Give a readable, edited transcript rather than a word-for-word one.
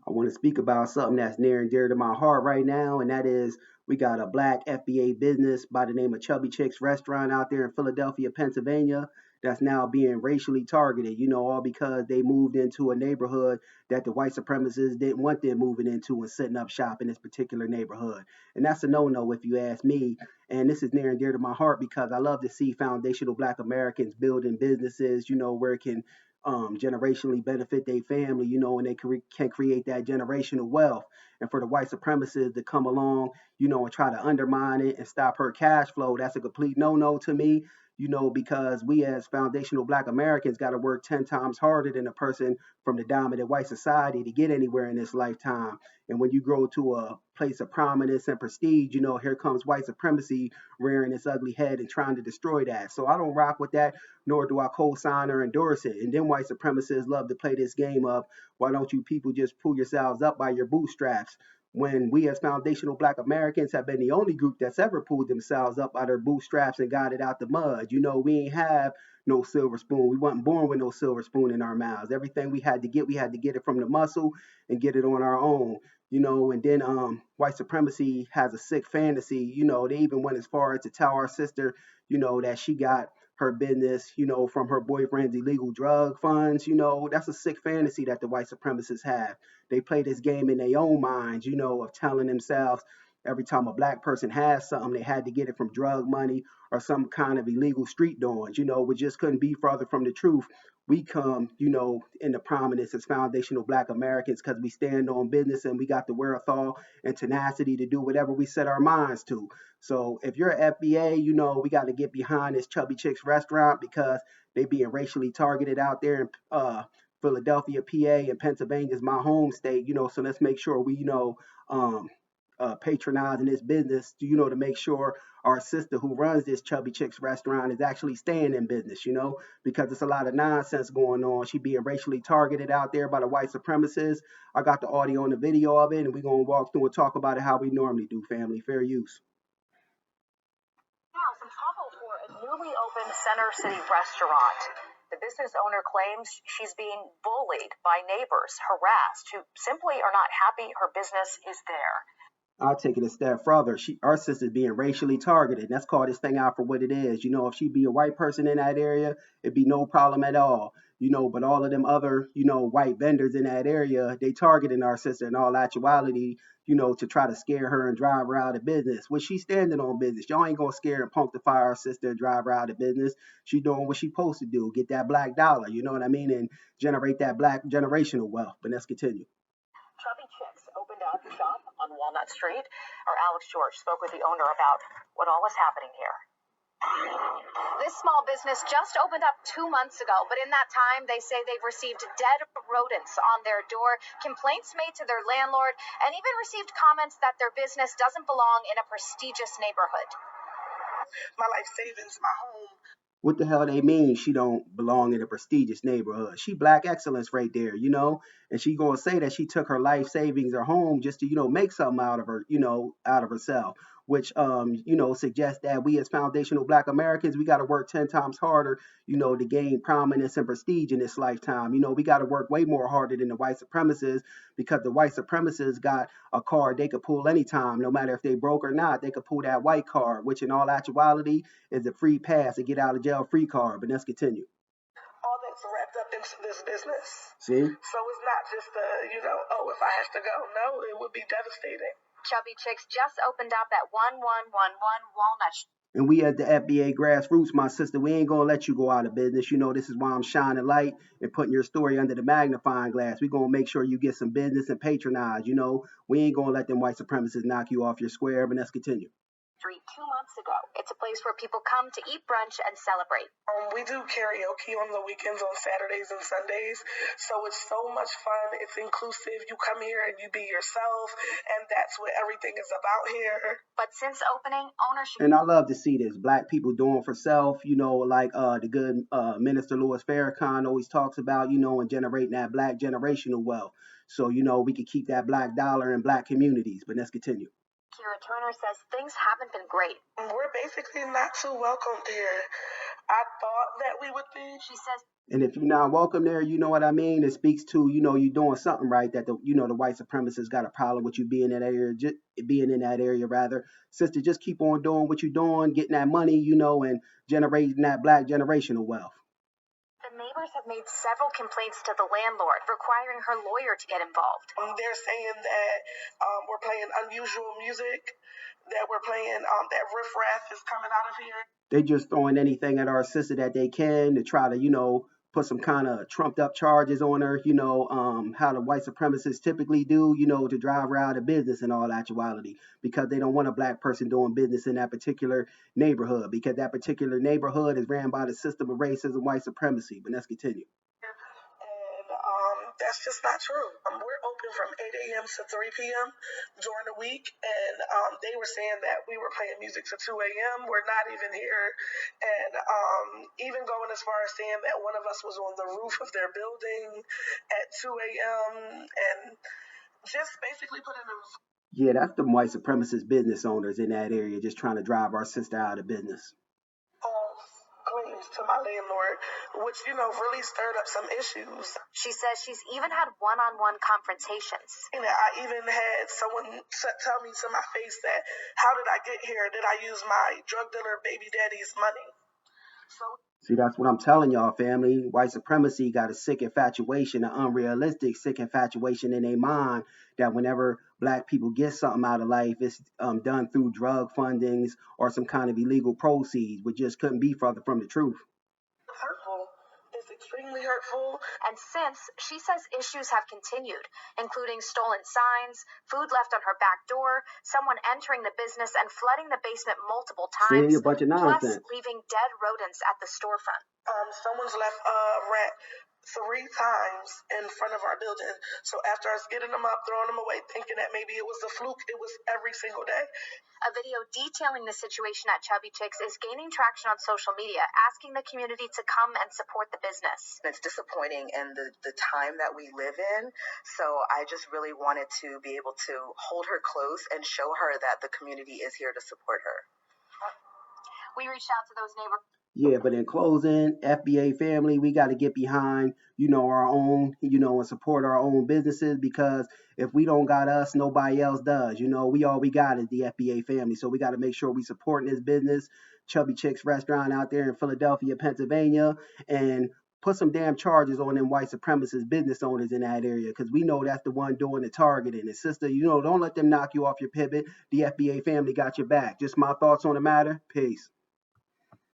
I want to speak about something that's near and dear to my heart right now, and that is we got a black FBA business by the name of Chubby Restaurant out there in Philadelphia, Pennsylvania, that's now being racially targeted, all because they moved into a neighborhood that the white supremacists didn't want them moving into and setting up shop in this particular neighborhood. And that's a no no if you ask me. And this is near and dear to my heart because I love to see foundational black Americans building businesses, where it can generationally benefit their family, and they can create that generational wealth. And for the white supremacists to come along, and try to undermine it and stop her cash flow, that's a complete no no to me, because we as foundational black Americans got to work 10 times harder than a person from the dominant white society to get anywhere in this lifetime. And when you grow to a place of prominence and prestige, here comes white supremacy rearing its ugly head and trying to destroy that. So I don't rock with that, nor do I co-sign or endorse it. And then white supremacists love to play this game of, why don't you people just pull yourselves up by your bootstraps? When we as foundational black Americans have been the only group that's ever pulled themselves up by their bootstraps and got it out the mud. We ain't have no silver spoon. We wasn't born with no silver spoon in our mouths. Everything we had to get it from the muscle and get it on our own. And then white supremacy has a sick fantasy. They even went as far as to tell our sister, that she got her business, from her boyfriend's illegal drug funds. That's a sick fantasy that the white supremacists have. They play this game in their own minds, of telling themselves every time a black person has something, they had to get it from drug money or some kind of illegal street doings. We just couldn't be further from the truth. We come, into prominence as foundational black Americans because we stand on business and we got the wherewithal and tenacity to do whatever we set our minds to. So if you're an FBA, we got to get behind this Chubby Chicks restaurant because they being racially targeted out there in Philadelphia, PA, and Pennsylvania is my home state. So let's make sure we, um, patronizing this business, to make sure our sister who runs this Chubby Chicks restaurant is actually staying in business, because it's a lot of nonsense going on. She being racially targeted out there by the white supremacists. I got the audio and the video of it, and we're going to walk through and talk about it how we normally do, family. Fair use. Now, some trouble for a newly opened Center City restaurant. The business owner claims she's being bullied by neighbors, harassed, who simply are not happy her business is there. I'll take it a step further. Our sister's being racially targeted. Let's call this thing out for what it is. If she be a white person in that area, it'd be no problem at all. But all of them other, white vendors in that area, they targeting our sister in all actuality, to try to scare her and drive her out of business. Which she's standing on business. Y'all ain't gonna scare and punctify our sister and drive her out of business. She doing what she supposed to do, get that black dollar, you know what I mean, and generate that black generational wealth. But let's continue. Chubby Chicks opened up shop on Walnut Street. Our Alex George spoke with the owner about what all is happening here. This small business just opened up 2 months ago, but in that time, they say they've received dead rodents on their door, complaints made to their landlord, and even received comments that their business doesn't belong in a prestigious neighborhood. My life savings, my home. What the hell they mean she don't belong in a prestigious neighborhood? She black excellence right there, and she gonna say that she took her life savings or home just to, make something out of her, out of herself, which suggests that we as foundational black Americans, we gotta work 10 times harder, to gain prominence and prestige in this lifetime. We gotta work way more harder than the white supremacists because the white supremacists got a card they could pull anytime, no matter if they broke or not, they could pull that white card, which in all actuality is a free pass, a get out of jail free card. But let's continue. All that's wrapped up into this business. See? So it's not just if I have to go. No, it would be devastating. Chubby Chicks just opened up at 1111 Walnut Street. And we at the FBA Grassroots, my sister, we ain't gonna let you go out of business. This is why I'm shining light and putting your story under the magnifying glass. We gonna make sure you get some business and patronize. We ain't gonna let them white supremacists knock you off your square. But let's continue. 2 months ago. It's a place where people come to eat brunch and celebrate. We do karaoke on the weekends, on Saturdays and Sundays. So it's so much fun. It's inclusive. You come here and you be yourself. And that's what everything is about here. But since opening, ownership... And I love to see this. Black people doing for self, like the good Minister Louis Farrakhan always talks about, and generating that black generational wealth. So, we could keep that black dollar in black communities. But let's continue. Kira Turner says things haven't been great. We're basically not too welcomed here. I thought that we would be. She says And if you're not welcome there, you know what I mean. It speaks to you doing something right. That the white supremacists got a problem with you being in that area, just being in that area rather. Sister, just keep on doing what you're doing, getting that money, and generating that black generational wealth. The neighbors have made several complaints to the landlord, requiring her lawyer to get involved. They're saying that we're playing unusual music, that we're playing that riffraff is coming out of here. They just throwing anything at our sister that they can to try to, put some kind of trumped up charges on her, how the white supremacists typically do, to drive her out of business in all actuality, because they don't want a black person doing business in that particular neighborhood, because that particular neighborhood is ran by the system of racism, white supremacy. But let's continue. And that's just not true. We're open from 8 a.m. to 3 p.m. during the week, and they were saying that we were playing music to 2 a.m. We're not even here, and even going as far as saying that one of us was on the roof of their building at 2 a.m. and just basically putting them. Yeah, that's the white supremacist business owners in that area just trying to drive our sister out of business. Claims to my landlord, which really stirred up some issues. She says she's even had one-on-one confrontations. I even had someone tell me to my face that, how did I get here? Did I use my drug dealer baby daddy's money? See, that's what I'm telling y'all, family. White supremacy got a sick infatuation, an unrealistic sick infatuation in their mind that whenever black people get something out of life, it's done through drug fundings or some kind of illegal proceeds, which just couldn't be further from the truth. Hurtful. It's extremely hurtful. And since, she says issues have continued, including stolen signs, food left on her back door, someone entering the business and flooding the basement multiple times, See, a bunch of nonsense. plus leaving dead rodents at the storefront. Someone's left a rat 3 times in front of our building. So after us getting them up, throwing them away, thinking that maybe it was a fluke, it was every single day. A video detailing the situation at Chubby Chicks is gaining traction on social media, asking the community to come and support the business. It's disappointing in the time that we live in. So I just really wanted to be able to hold her close and show her that the community is here to support her. We reached out to those neighbors. Yeah, but in closing, FBA family, we got to get behind, our own, and support our own businesses, because if we don't got us, nobody else does. We all we got is the FBA family. So we got to make sure we supporting this business, Chubby Chicks restaurant out there in Philadelphia, Pennsylvania, and put some damn charges on them white supremacist business owners in that area, because we know that's the one doing the targeting. And sister, don't let them knock you off your pivot. The FBA family got your back. Just my thoughts on the matter. Peace.